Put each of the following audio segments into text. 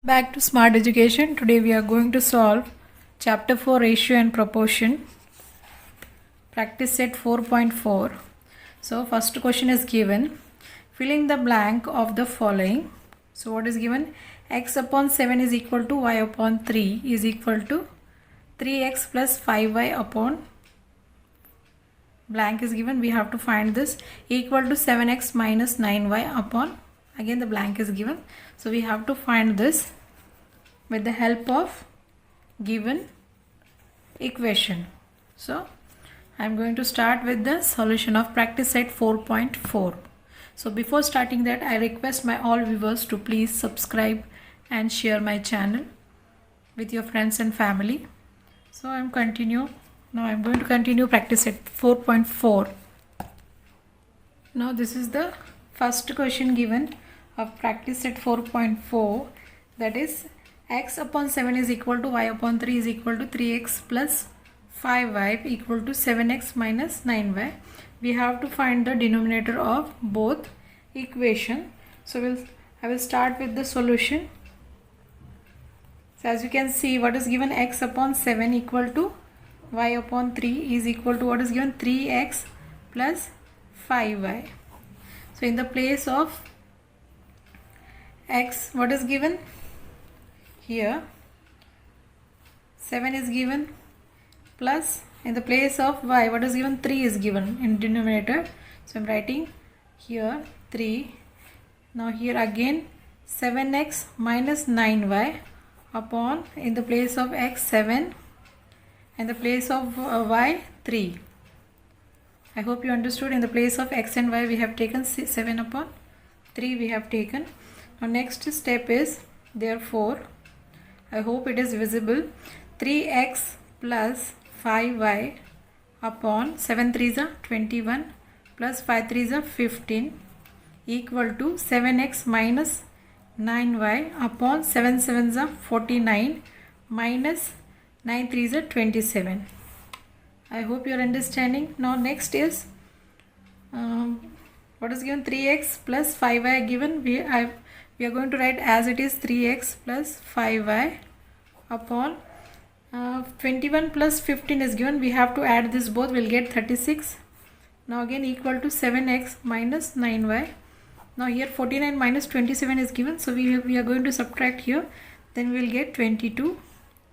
Back to Smart Education. Today we are going to solve Chapter 4 Ratio and Proportion, Practice Set 4.4. So first question is given. Fill in the blank of the following. So what is given? X upon 7 is equal to y upon 3 is equal to 3x plus 5y upon blank is given. We have to find this equal to 7x minus 9y upon, again the blank is given. So we have to find this with the help of given equation. So I am going to start with the solution of practice set 4.4. So before starting that, I request my all viewers to please subscribe and share my channel with your friends and family. So I am going to continue practice set 4.4. Now this is the first question given of practice set 4.4, that is x upon 7 is equal to y upon 3 is equal to 3x plus 5y equal to 7x minus 9y. We have to find the denominator of both equation. So I will start with the solution. So as you can see, what is given, x upon 7 equal to y upon 3 is equal to what is given, 3x plus 5y. So in the place of x, what is given here, 7 is given, plus in the place of y, what is given, 3 is given in denominator. So I am writing here 3. Now here again 7x minus 9y upon, in the place of x 7, in the place of y 3. I hope you understood. In the place of x and y we have taken 7 upon 3 we have taken. Now next step is, therefore, I hope it is visible, 3x plus 5y upon 7 3s are 21 plus 5 3s are 15 equal to 7x minus 9y upon 7 7s are 49 minus 9 3s are 27. I hope you are understanding. Now next is what is given, 3x plus 5y given. We are going to write as it is 3x plus 5y upon 21 plus 15 is given. We have to add this both, will get 36. Now again equal to 7x minus 9y. Now here 49 minus 27 is given, so we are going to subtract here, then we will get 22.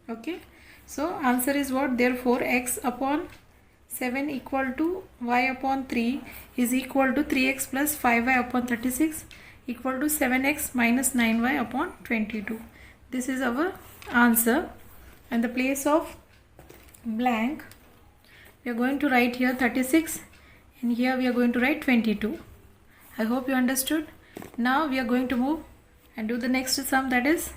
Okay, so answer is what? Therefore x upon 7 equal to y upon 3 is equal to 3x plus 5y upon 36 equal to 7x minus 9y upon 22. This is our answer. And the place of blank, we are going to write here 36 and here we are going to write 22. I hope you understood. Now we are going to move and do the next sum, that is,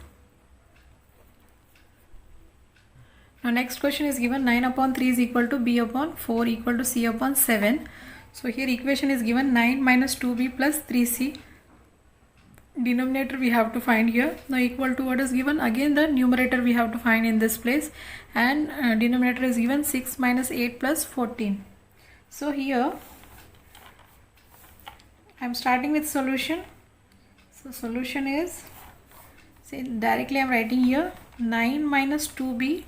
now next question is given, 9 upon 3 is equal to b upon 4 equal to c upon 7. So here equation is given 9 minus 2b plus 3c. Denominator we have to find here. Now equal to what is given, again the numerator we have to find in this place, and denominator is given 6 minus 8 plus 14. So here I am starting with solution. So solution is, say directly I am writing here 9 minus 2b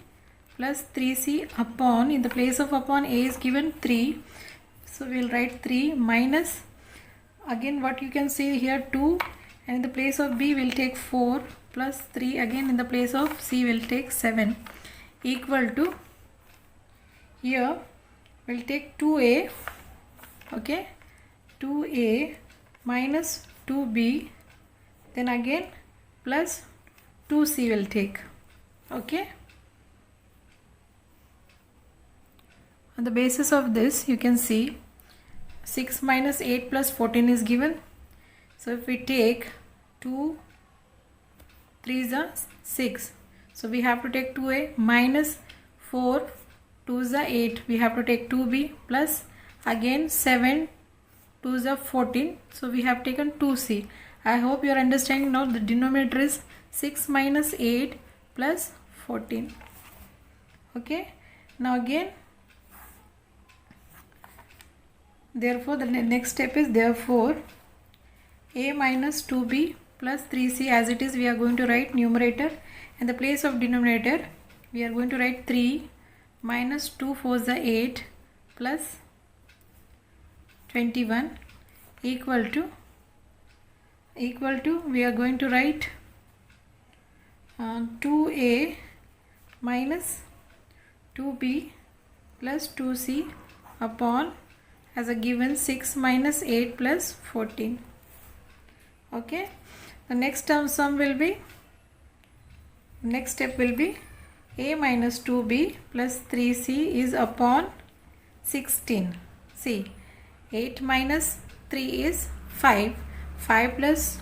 plus 3c upon, in the place of upon a is given 3, so we will write 3 minus, again what you can see here 2, and in the place of b will take 4 plus 3, again in the place of c will take 7 equal to, here we'll take 2a, okay, 2a minus 2b, then again plus 2c will take. Okay, on the basis of this you can see 6 minus 8 plus 14 is given. So if we take 2 3s are 6, so we have to take 2a minus 4 2s are 8, we have to take 2b plus again 7 2s are 14, so we have taken 2c. I hope you are understanding. Now the denominator is 6 minus 8 plus 14. Okay, now again, therefore the next step is, therefore a minus 2b plus 3c as it is we are going to write numerator. In the place of denominator we are going to write 3 minus 2 4s the 8 plus 21 equal to we are going to write 2a minus 2b plus 2c upon as a given 6 minus 8 plus 14. Okay, the next sum will be, next step will be a minus 2b plus 3c is upon 16. See, 8 minus 3 is 5 plus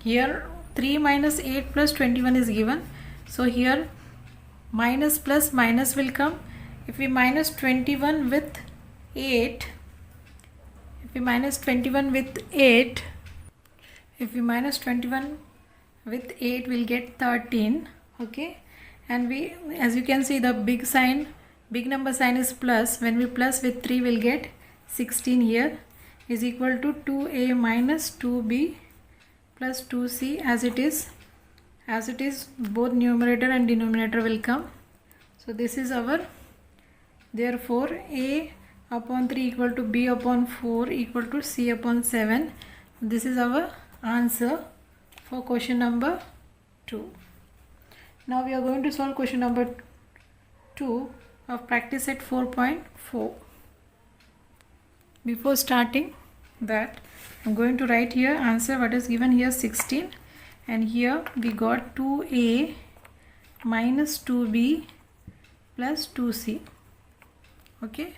here 3 minus 8 plus 21 is given, so here minus plus minus will come. If we minus 21 with 8, if we minus 21 with 8, if we minus 21 with 8 we'll get 13. Okay, and we, as you can see, the big number sign is plus. When we plus with 3 we'll get 16 here is equal to 2a minus 2b plus 2c as it is both numerator and denominator will come. So this is our, therefore a upon 3 equal to b upon 4 equal to c upon 7. This is our answer for question number 2. Now we are going to solve question number 2 of practice set 4.4. Before starting that, I'm going to write here answer what is given here 16, and here we got 2a minus 2b plus 2c. Okay,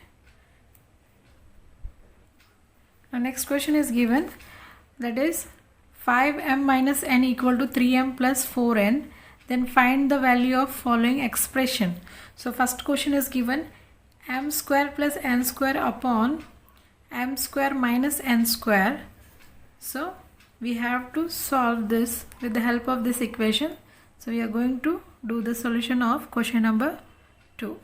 the next question is given, that is 5m minus n equal to 3m plus 4n, then find the value of following expression. So first question is given m square plus n square upon m square minus n square. So we have to solve this with the help of this equation. So we are going to do the solution of question number 2.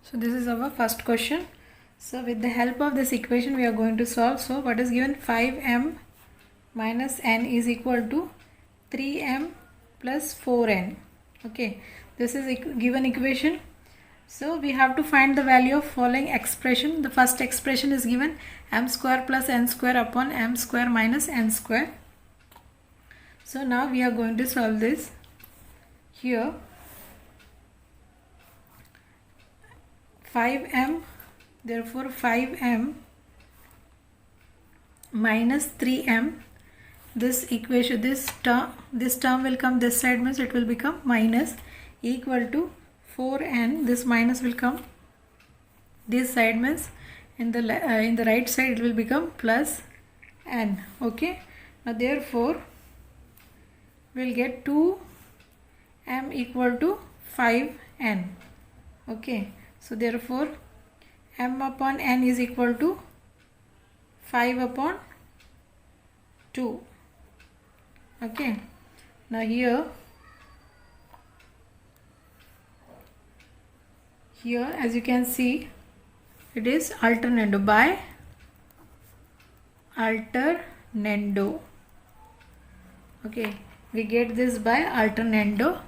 So this is our first question. So with the help of this equation we are going to solve. So what is given, 5m minus n is equal to 3m plus 4n. Okay, this is given equation. So we have to find the value of following expression. The first expression is given m square plus n square upon m square minus n square. So now we are going to solve this. Here 5m, therefore 5m minus 3m, this equation, this term will come this side, means it will become minus, equal to 4n, this minus will come this side, means in the right side it will become plus n. Okay, now therefore we'll get 2m equal to 5n. Okay, so therefore m upon n is equal to 5 upon 2. Okay, now here as you can see it is alternando, by alternando. Okay, we get this by alternando.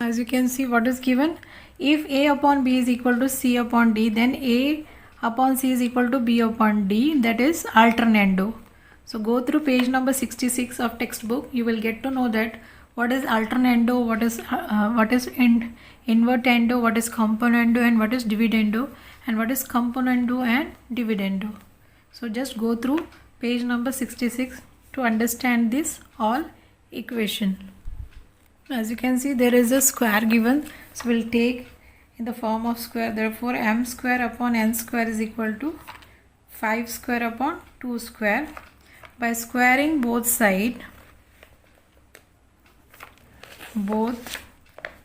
As you can see what is given, if a upon b is equal to c upon d, then a upon c is equal to b upon d, that is alternando. So go through page number 66 of textbook, you will get to know that what is alternando, what is invertendo, what is componendo, and what is dividendo, and what is componendo and dividendo. So just go through page number 66 to understand this all equation. As you can see there is a square given, so we'll take in the form of square. Therefore m square upon n square is equal to 5 square upon 2 square. By squaring both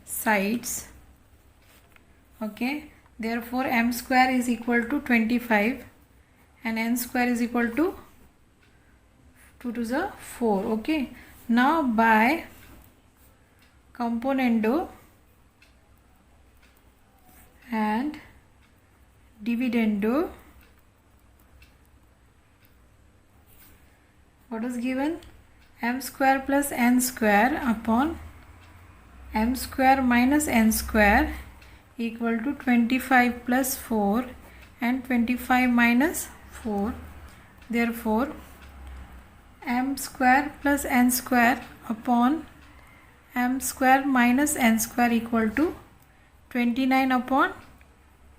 sides, okay, therefore m square is equal to 25 and n square is equal to 2 to the 4. Okay, now by componendo and dividendo, what is given? M square plus n square upon m square minus n square equal to 25 plus 4 and 25 minus 4. Therefore, m square plus n square upon m square minus n square equal to 29 upon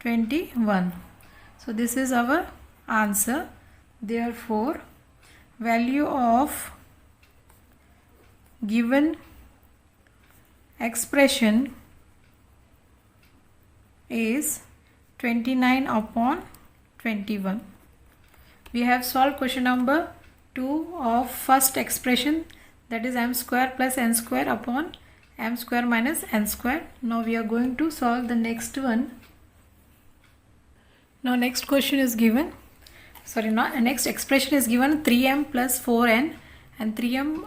21. So this is our answer. Therefore, value of given expression is 29 upon 21. We have solved question number 2 of first expression, that is m square plus n square upon m square minus n square. Now we are going to solve the next one. Now next question is given, next expression is given 3m plus 4n and 3m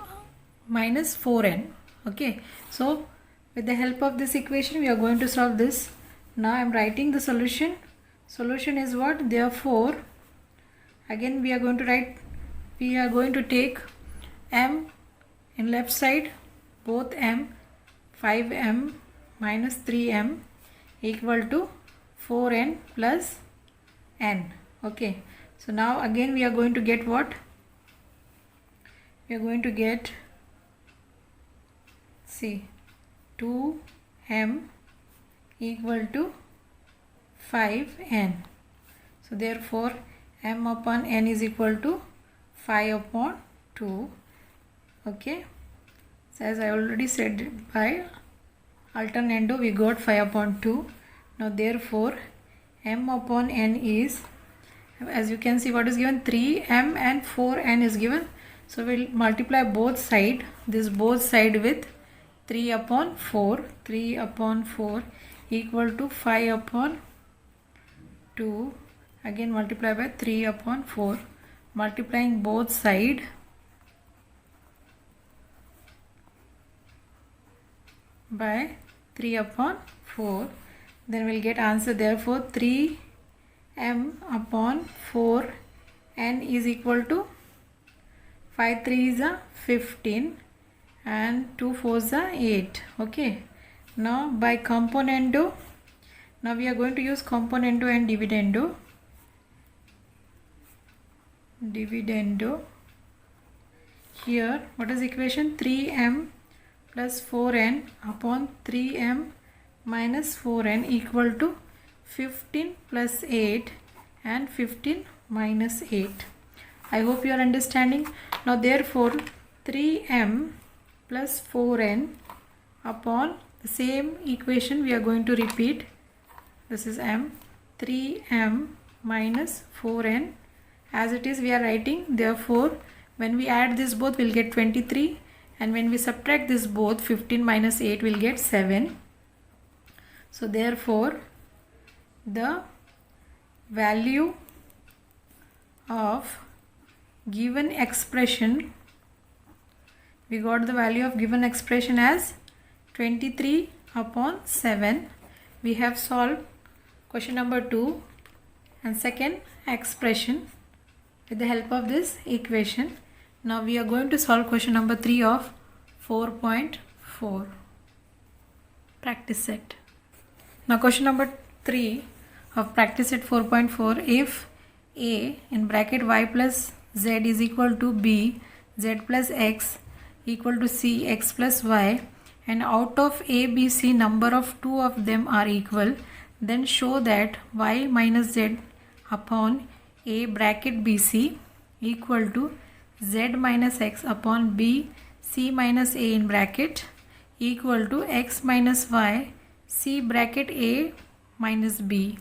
minus 4n. Okay, so with the help of this equation we are going to solve this. Now I am writing the solution. Solution is what? Therefore, again we are going to take m in left side, both m, 5m minus 3m equal to 4n plus n. Okay, so now again we are going to get what? We are going to get, see, 2m equal to 5n. So therefore m upon n is equal to 5 upon 2. Okay, so as I already said, by alternando we got 5 upon 2. Now therefore m upon n is, as you can see, what is given? 3m and 4n is given. So we'll multiply both side, this both side with 3 upon 4. 3 upon 4 equal to 5 upon 2. Again multiply by 3 upon 4. Multiplying both side, by 3 upon 4. Then we'll get answer. Therefore 3m upon 4n is equal to 5 3 is a 15 and 2 4 is a 8. Okay, now by componendo, now we are going to use componendo and dividendo. Here what is equation? 3m plus 4n upon 3m minus 4n equal to 15 plus 8 and 15 minus 8. I hope you are understanding. Now therefore 3m plus 4n upon the same equation we are going to repeat. This is m, 3m minus 4n, as it is we are writing. Therefore when we add this both we'll get 23, and when we subtract this both, 15 minus 8 will get 7. So therefore the value of given expression, we got the value of given expression as 23 upon 7. We have solved question number 2 and second expression with the help of this equation. Now we are going to solve question number 3 of 4.4 practice set. Now question number 3 of practice set 4.4, if a in bracket y plus z is equal to b, z plus x equal to c, x plus y, and out of a, b, c number of two of them are equal, then show that y minus z upon a bracket bc equal to z minus x upon b c minus a in bracket equal to x minus y c bracket a minus b.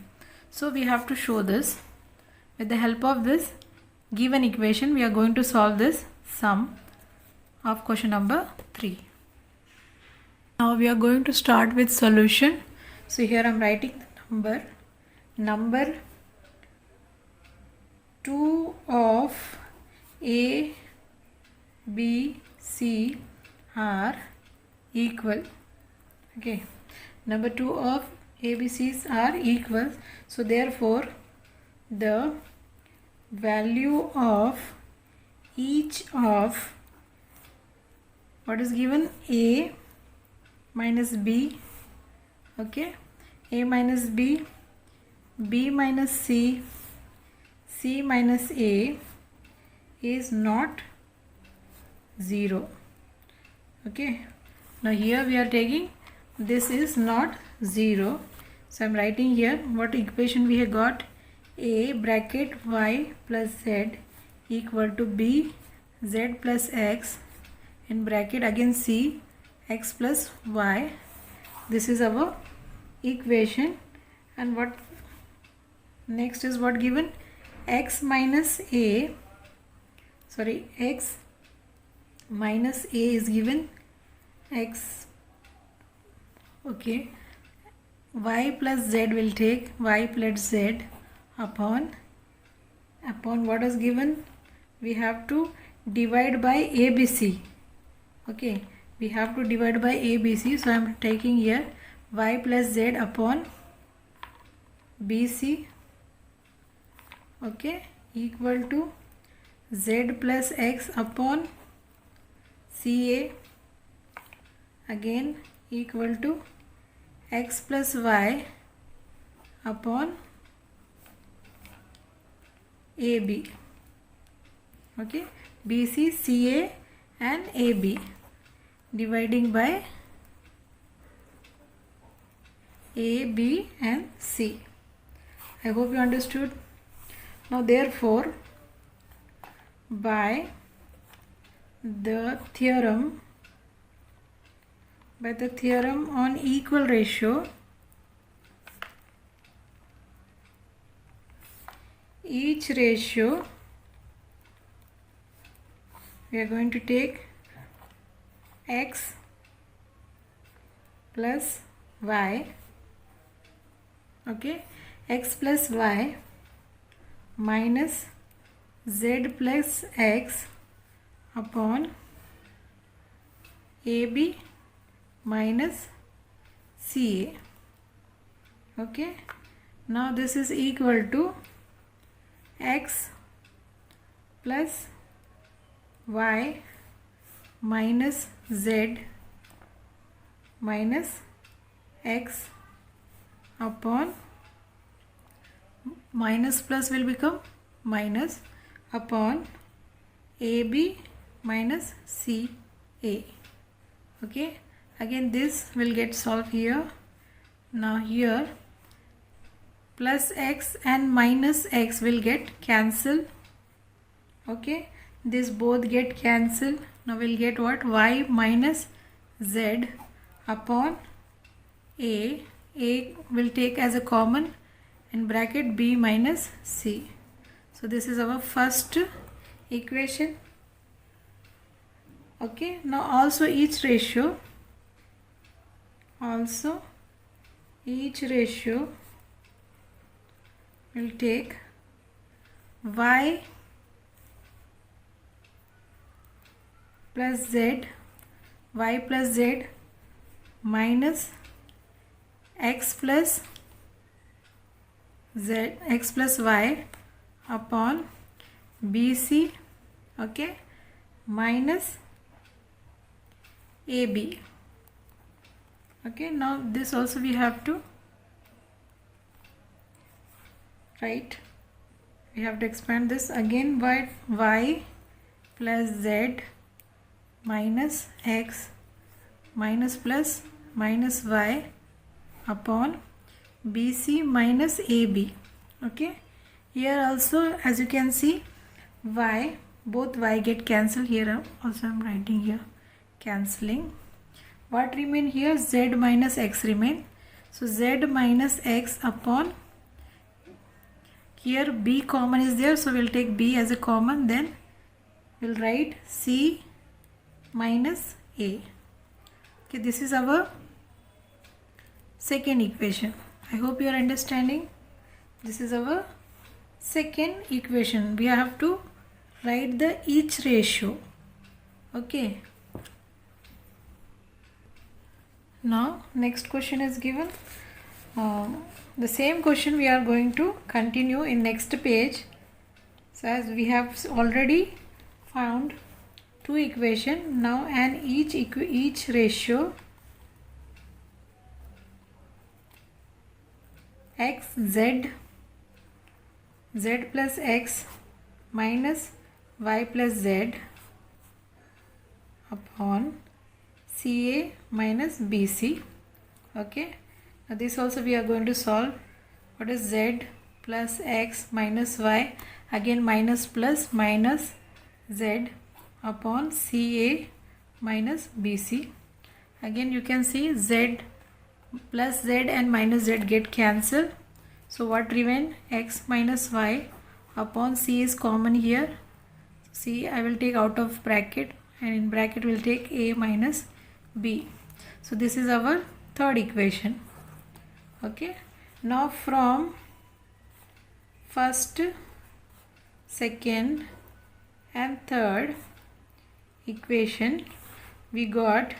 So we have to show this. With the help of this given equation we are going to solve this sum of question number 3. Now we are going to start with solution. So here I am writing the number 2 of a, b, c are equal. Okay, number 2 of a, b, c's are equal. So therefore the value of each of what is given, a minus b, okay, a minus b, b minus c, c minus a is not 0. Okay, now here we are taking this is not 0, so I am writing here what equation we have got. A bracket y plus z equal to b z plus x in bracket again c x plus y. This is our equation. And what next is what given, x minus a is given, x, okay, y plus z will take y plus z upon what is given, we have to divide by ABC. Okay, we have to divide by ABC, so I am taking here y plus z upon BC, okay, equal to z plus x upon CA, again equal to x plus y upon AB, okay, BC, CA and AB, dividing by A, B and C. I hope you understood. Now therefore, by the theorem on equal ratio, each ratio we are going to take x plus y, okay, x plus y minus z plus x upon AB minus CA, okay. Now this is equal to x plus y minus z minus x upon, minus plus will become minus, upon AB minus CA, okay. Again this will get solved here. Now here plus x and minus x will get cancelled, okay, this both get cancelled. Now we'll get what, y minus z upon a will take as a common in bracket b minus c. So this is our first equation, okay. Now also each ratio will take y plus z minus x plus y upon BC, okay, minus AB, okay. Now this also we have to write, we have to expand this again by y plus z minus x minus plus minus y upon BC minus AB, okay. Here also as you can see y, both y get cancelled, here also I am writing here cancelling. What remain here, z minus x remain, so z minus x upon, here b common is there, so we'll take b as a common, then we'll write c minus a, okay. This is our second equation. I hope you are understanding. This is our second equation. We have to write the each ratio, okay. Now next question is given. The same question we are going to continue in next page. So as we have already found two equation. Now and each ratio x z plus x minus y plus z upon CA minus BC. Okay, now this also we are going to solve. What is z plus x minus y, again minus plus minus z upon CA minus BC. Again you can see z plus z and minus z get cancelled. So what remain? X minus y upon C is common here. C I will take out of bracket, and in bracket will take A minus B. So this is our third equation. Okay. Now from first, second and third equation we got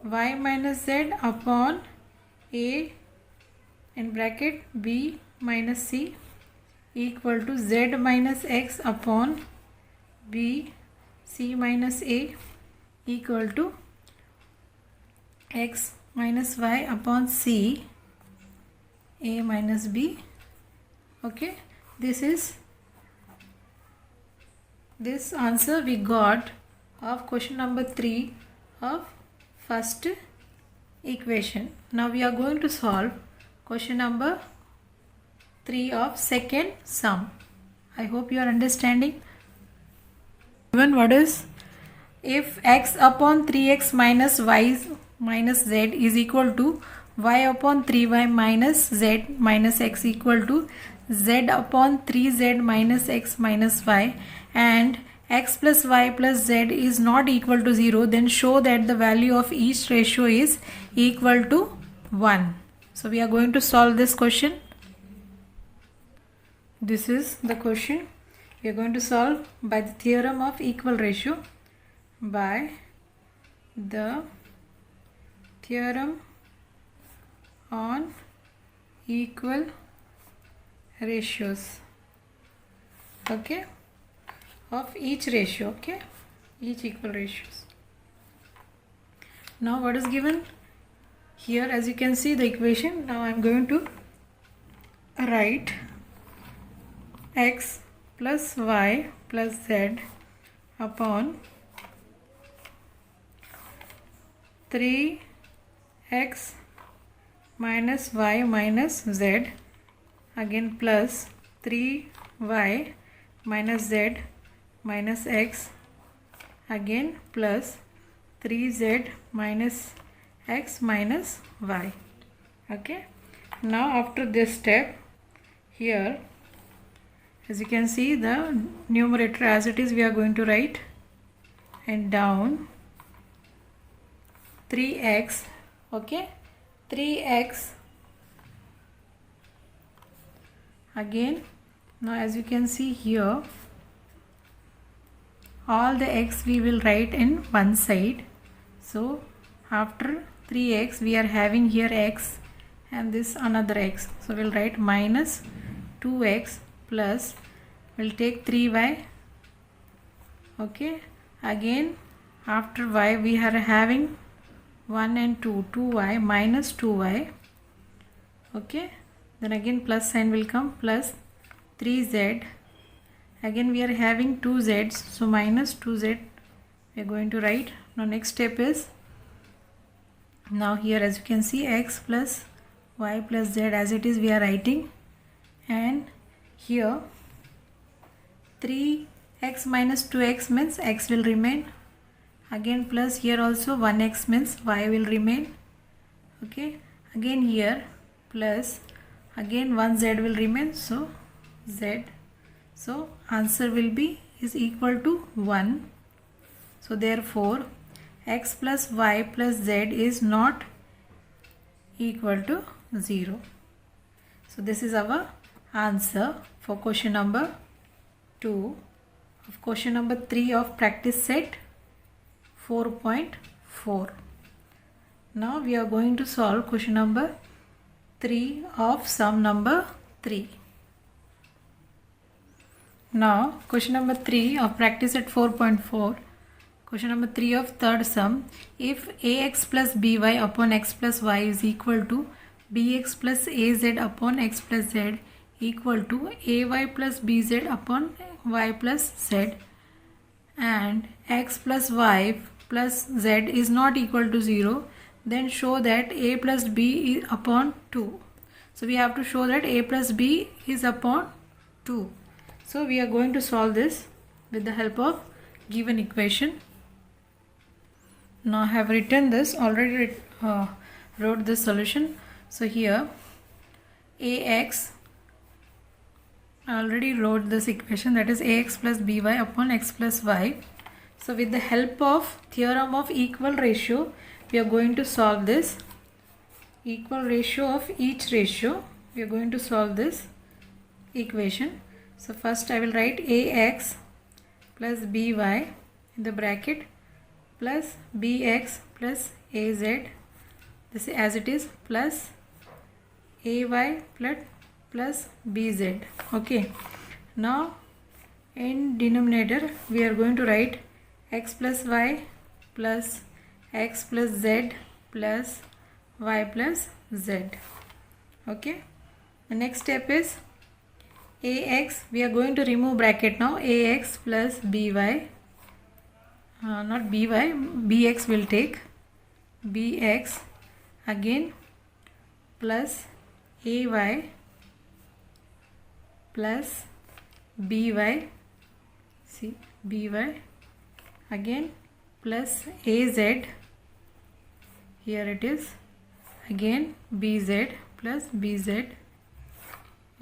y minus z upon A in bracket B minus C equal to z minus x upon B C minus A equal to x minus y upon C A minus B. Okay, this answer we got of question number 3 of first equation. Now we are going to solve question number 3 of second sum. I hope you are understanding. Given what is, if x upon 3x minus y minus z is equal to y upon 3y minus z minus x equal to z upon 3z minus x minus y, and x plus y plus z is not equal to 0, then show that the value of each ratio is equal to 1. So we are going to solve this question. This is the question. We are going to solve by the theorem of equal ratio. By the theorem on equal ratios. Okay, of each ratio. Okay, each equal ratios. Now what is given here? As you can see the equation. Now I am going to write x plus y plus z upon 3x minus y minus z, again plus 3y minus z minus x, again plus 3z minus x minus y. Okay, now after this step, here as you can see the numerator as it is we are going to write, and down 3x. Okay, 3x again. Now as you can see here, all the x we will write in one side. So after 3x we are having here x and this another x, so we'll write minus 2x plus, we'll take 3y. Okay, again after y we are having 1 and 2, 2y minus 2y. Okay, then again plus sign will come, plus 3z, again we are having 2z's, so minus 2z we are going to write. Now next step is, now here as you can see x plus y plus z as it is we are writing, and here 3x minus 2x means x will remain, again plus here also 1x means y will remain. Okay, again here plus, again 1z will remain, so z, so answer will be is equal to 1. So therefore x plus y plus z is not equal to 0. So this is our answer for question number 2 of question number 3 of practice set 4.4. Now we are going to solve question number 3 of sum number 3. Now question number 3 of practice at 4.4. Question number 3 of third sum. If ax plus by upon x plus y is equal to bx plus az upon x plus z equal to ay plus bz upon y plus z, and x plus y plus z is not equal to 0, then show that a plus b is upon 2. So we have to show that a plus b is upon 2. So we are going to solve this with the help of given equation. Now I have written this, already wrote the solution. So here ax, I already wrote this equation, that is ax plus by upon x plus y. So with the help of theorem of equal ratio, we are going to solve this. Equal ratio of each ratio, we are going to solve this equation. So first I will write ax plus by in the bracket plus bx plus az, this as it is, plus ay plus bz. Okay, now in denominator we are going to write x plus y plus x plus z plus y plus z. Okay, the next step is ax, we are going to remove bracket now, ax plus by, not by, bx will take, bx again plus ay plus by, see by again plus az, here it is, again bz plus bz.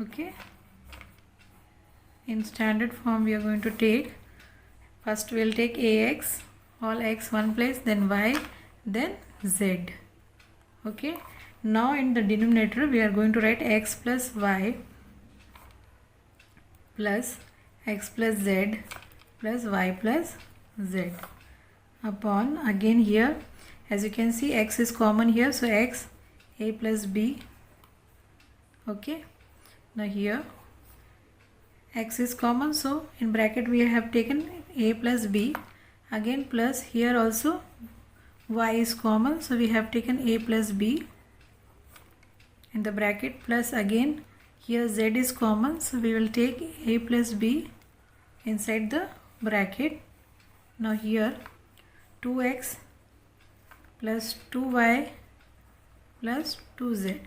Okay, in standard form we are going to take, first we will take ax, all x one place, then y, then z. Okay, now in the denominator we are going to write x plus y plus x plus z plus y plus z upon, again here as you can see x is common here, so x a plus b. Okay, now here x is common, so in bracket we have taken a plus b, again plus here also y is common, so we have taken a plus b in the bracket, plus again here z is common, so we will take a plus b inside the bracket. Now here 2x plus 2y plus 2z.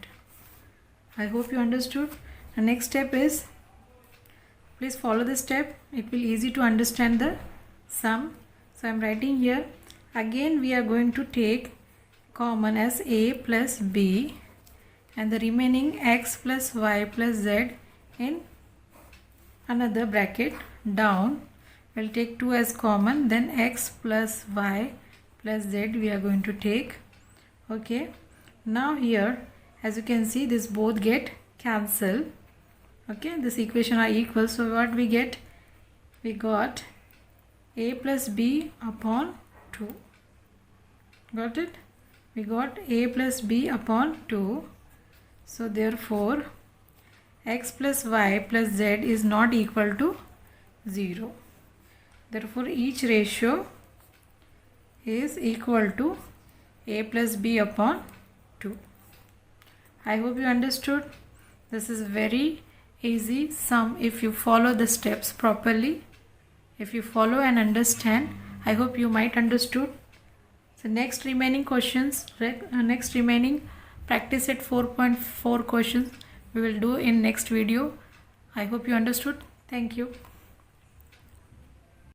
I hope you understood. The next step is, please follow this step, it will easy to understand the sum. So I am writing here, again we are going to take common as a plus b and the remaining x plus y plus z in another bracket down. We will take 2 as common, then x plus y plus z we are going to take. Okay, now here as you can see this both get cancelled. Okay, this equation are equal, so what we get, we got a plus b upon 2. Got it? We got a plus b upon 2. So therefore x plus y plus z is not equal to 0. Therefore each ratio is equal to a plus b upon 2. I hope you understood. This is very easy sum if you follow the steps properly. If you follow and understand, I hope you might understood. So next remaining questions, next remaining practice at 4.4 questions we will do in next video. I hope you understood. Thank you.